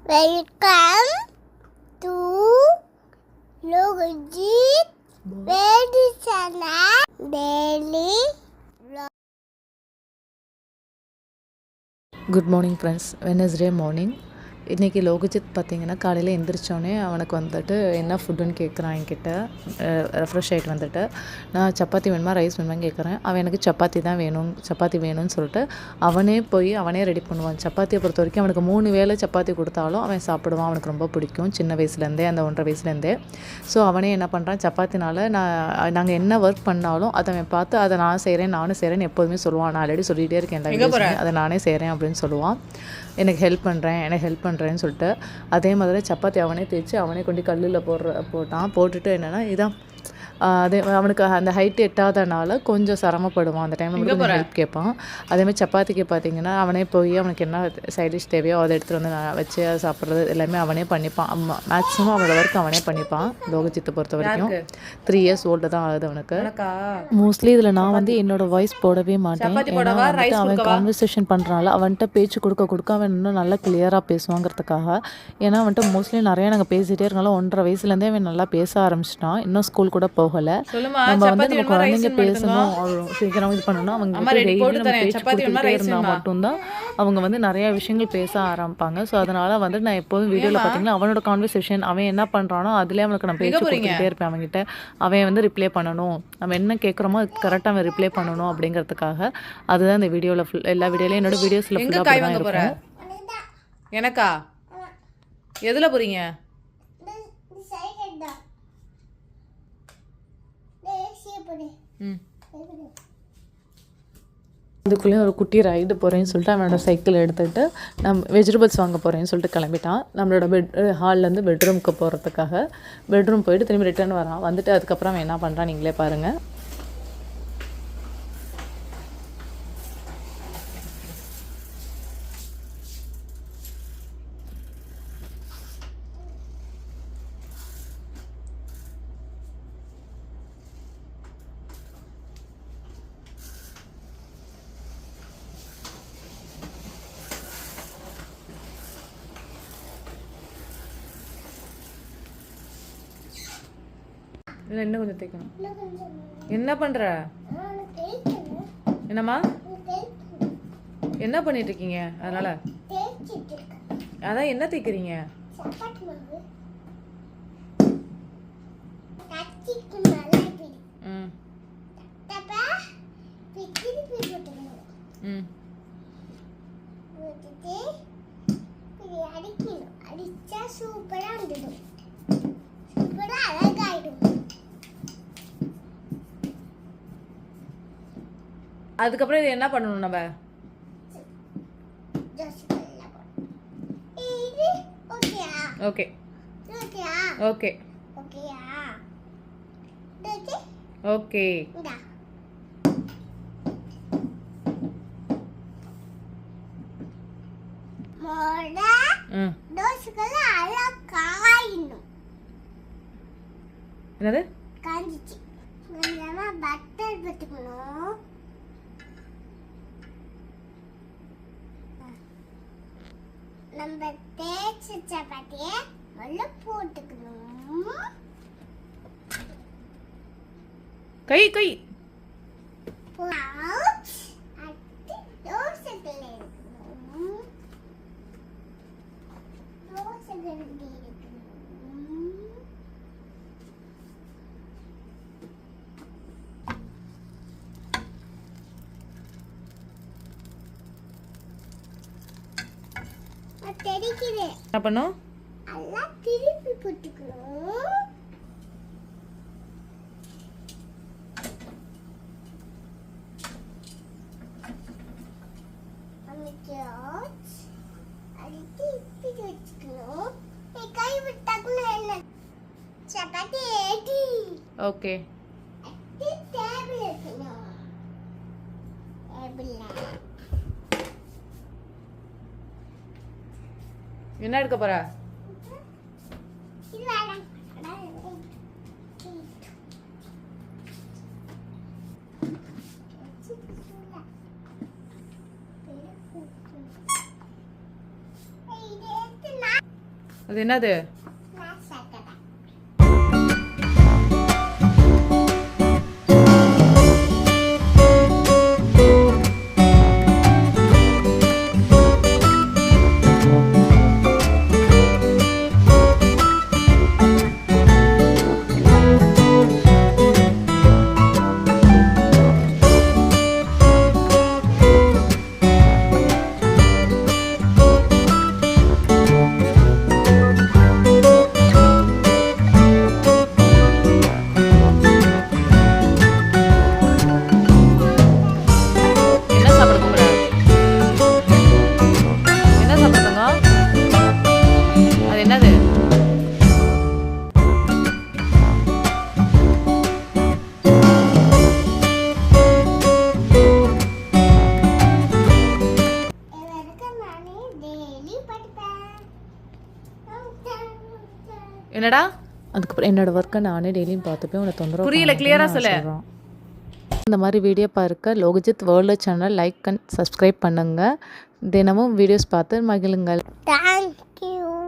Welcome to Logit Medicina Daily Vlog. Good morning friends. Wednesday morning. இன்றைக்கி லோகஜித் பார்த்திங்கன்னா காலையில் எழுந்திரிச்சோடனே அவனுக்கு வந்துட்டு என்ன ஃபுட்டுன்னு கேட்குறான் என்கிட்ட. ரெஃப்ரெஷ் ஆகிட்டு வந்துட்டு நான் சப்பாத்தி வேணுமா ரைஸ் வேணுமான்னு கேட்குறேன். அவன் எனக்கு சப்பாத்தி தான் வேணும், சப்பாத்தி வேணும்னு சொல்லிட்டு அவனே ரெடி பண்ணுவான். சப்பாத்தியை பொறுத்த வரைக்கும் அவனுக்கு 3 வேளை சப்பாத்தி கொடுத்தாலும் அவன் சாப்பிடுவான். அவனுக்கு ரொம்ப பிடிக்கும் சின்ன வயசுலேருந்தே, அந்த 1.5 வயசுலேருந்தே. ஸோ அவனே என்ன பண்ணுறான், சப்பாத்தினால நாங்கள் என்ன ஒர்க் பண்ணாலும் அதை அவன் பார்த்து அதை நானும் செய்கிறேன்னு எப்போதுமே சொல்லுவான். நான் ஆல்ரெடி சொல்லிகிட்டே இருக்கேன் எல்லா வீடியோஸுமே, அதை நானே செய்கிறேன் அப்படின்னு சொல்லுவான். எனக்கு ஹெல்ப் பண்ணுறேன்னு சொல்லிட்டு அதே மாதிரி சப்பாத்தி அவனே தேய்ச்சி அவனே கொண்டு கல்லில் போட்டுட்டு என்னென்னா இதான் அதே அவனுக்கு அந்த ஹைட்டு எட்டாதனால கொஞ்சம் சிரமப்படுவான். அந்த டைமில் மட்டும் ஹெல்ப் கேட்பான். அதேமாதிரி சப்பாத்திக்கு பார்த்திங்கன்னா அவனே போய் அவனுக்கு என்ன சைட் டிஷ் தேவையோ அதை எடுத்துகிட்டு வந்து நான் வச்சு அதை சாப்பிட்றது எல்லாமே அவனே பண்ணிப்பான். மேக்ஸிமம் அவனோட ஒர்க் அவனே பண்ணிப்பான். லோகஜித்தை பொறுத்த வரைக்கும் 3 இயர்ஸ் ஓல்டு தான் ஆகுது அவனுக்கு. மோஸ்ட்லி இதில் நான் வந்து என்னோடய வாய்ஸ் போடவே மாட்டேன். ஏன்னா வந்துட்டு அவன் கான்வர்சேஷன் பண்ணுறால அவன்கிட்ட பேச்சு கொடுக்க அவன் இன்னும் நல்லா கிளியராக பேசுவாங்கிறதுக்காக. ஏன்னா வந்துட்டு மோஸ்ட்லி நிறையா நாங்கள் பேசிகிட்டே இருக்கனால 1.5 வயசுலேருந்தே அவன் நல்லா பேச ஆரம்பிச்சிட்டான். இன்னும் ஸ்கூல் கூட போகலை. நம்ம வந்து நம்ம குழந்தைங்க பேசணும் சீக்கிரம் இது பண்ணணும், அவங்க பேச்சு கொடுத்துட்டே இருந்தால் மட்டும்தான் அவங்க வந்து நிறைய விஷயங்கள் பேச ஆரம்பிப்பாங்க. ஸோ அதனால வந்து நான் எப்போதும் வீடியோவில் பார்த்தீங்கன்னா அவனோட கான்வர்சேஷன் அவன் என்ன பண்ணுறானோ அதிலே அவனுக்கு நான் பேச்சு கொடுத்துட்டே இருப்பேன். அவங்ககிட்ட அவன் வந்து ரிப்ளை பண்ணணும், நம்ம என்ன கேட்குறோமோ அது கரெக்டாக அவன் ரிப்ளை பண்ணணும் அப்படிங்கிறதுக்காக. அதுதான் இந்த வீடியோவில் எல்லா வீடியோலையும் என்னோட வீடியோஸில் ஃபுல்லாக தான் இருக்கும். எனக்கா எதில் போகிறீங்க? அதுக்குள்ளேயும் ஒரு குட்டி ரைடு போகிறேன்னு சொல்லிட்டு அவனோட சைக்கிள் எடுத்துகிட்டு வெஜிடபிள்ஸ் வாங்க போகிறேன்னு சொல்லிட்டு கிளம்பிட்டான். நம்மளோட ஹால்லேருந்து பெட்ரூமுக்கு போகிறதுக்காக. பெட்ரூம் போயிட்டு திரும்பி ரிட்டர்ன் வரான். வந்துட்டு அதுக்கப்புறம் அவன் என்ன பண்ணுறான் நீங்களே பாருங்கள். இல்லை இன்னும் கொஞ்சம் தேய்க்கணும். என்ன பண்ணுற? என்னம்மா என்ன பண்ணிட்டு இருக்கீங்க? அதனால அதான் என்ன தேய்க்கிறீங்க? ம் ம் அடிச்சா சூப்பரா இருந்துடும், சூப்பரா அழகாயிடும். அதுக்கப்புறம் இது என்ன பண்ணணும் நம்ம? ஓகே ஓகே ஓகே என்னது காஞ்சிச்சு, பட்டர் பட்டுக்கணும். நம்ம தேய்ச்ச சப்பாத்தியை உள்ள போட்டுக்கணும். கை கை தோசைகள் எடுக்கணும். தோசைகள் எடுக்கணும். என்ன பண்ணும்? எல்லாம் திருப்பி போட்டுக்கணும். அடுத்து இப்படி வச்சுக்கணும். கை விட்டாக்குள்ள என்ன சப்பாத்தி ஏடி. ஓகே டேபிள் இருக்கணும். டேபிள்ல என்ன எடுக்க போற? இது வேணாம். அது என்னது? நான் சக்கரை. என்ன சாப்பிட போகிற? என்ன சாப்பிட தங்கம்? அது என்னது? இவருக்கு நானே டெய்லி படிப்பேன். என்னடா? அதுக்கப்புறம் என்னோட ஒர்க்கை நானே டெய்லியும் பார்த்துப்பேன், உன்னை தொந்தரவு புரியல, பண்ண clear-ஆ மாட்டேன்னு சொல்லு. நான் சொல்றேன். இந்த மாதிரி வீடியோ பார்க்க Lokajith world channel like and subscribe பண்ணுங்கள். தினமும் வீடியோஸ் பார்த்து மகிழுங்கள். Thank you.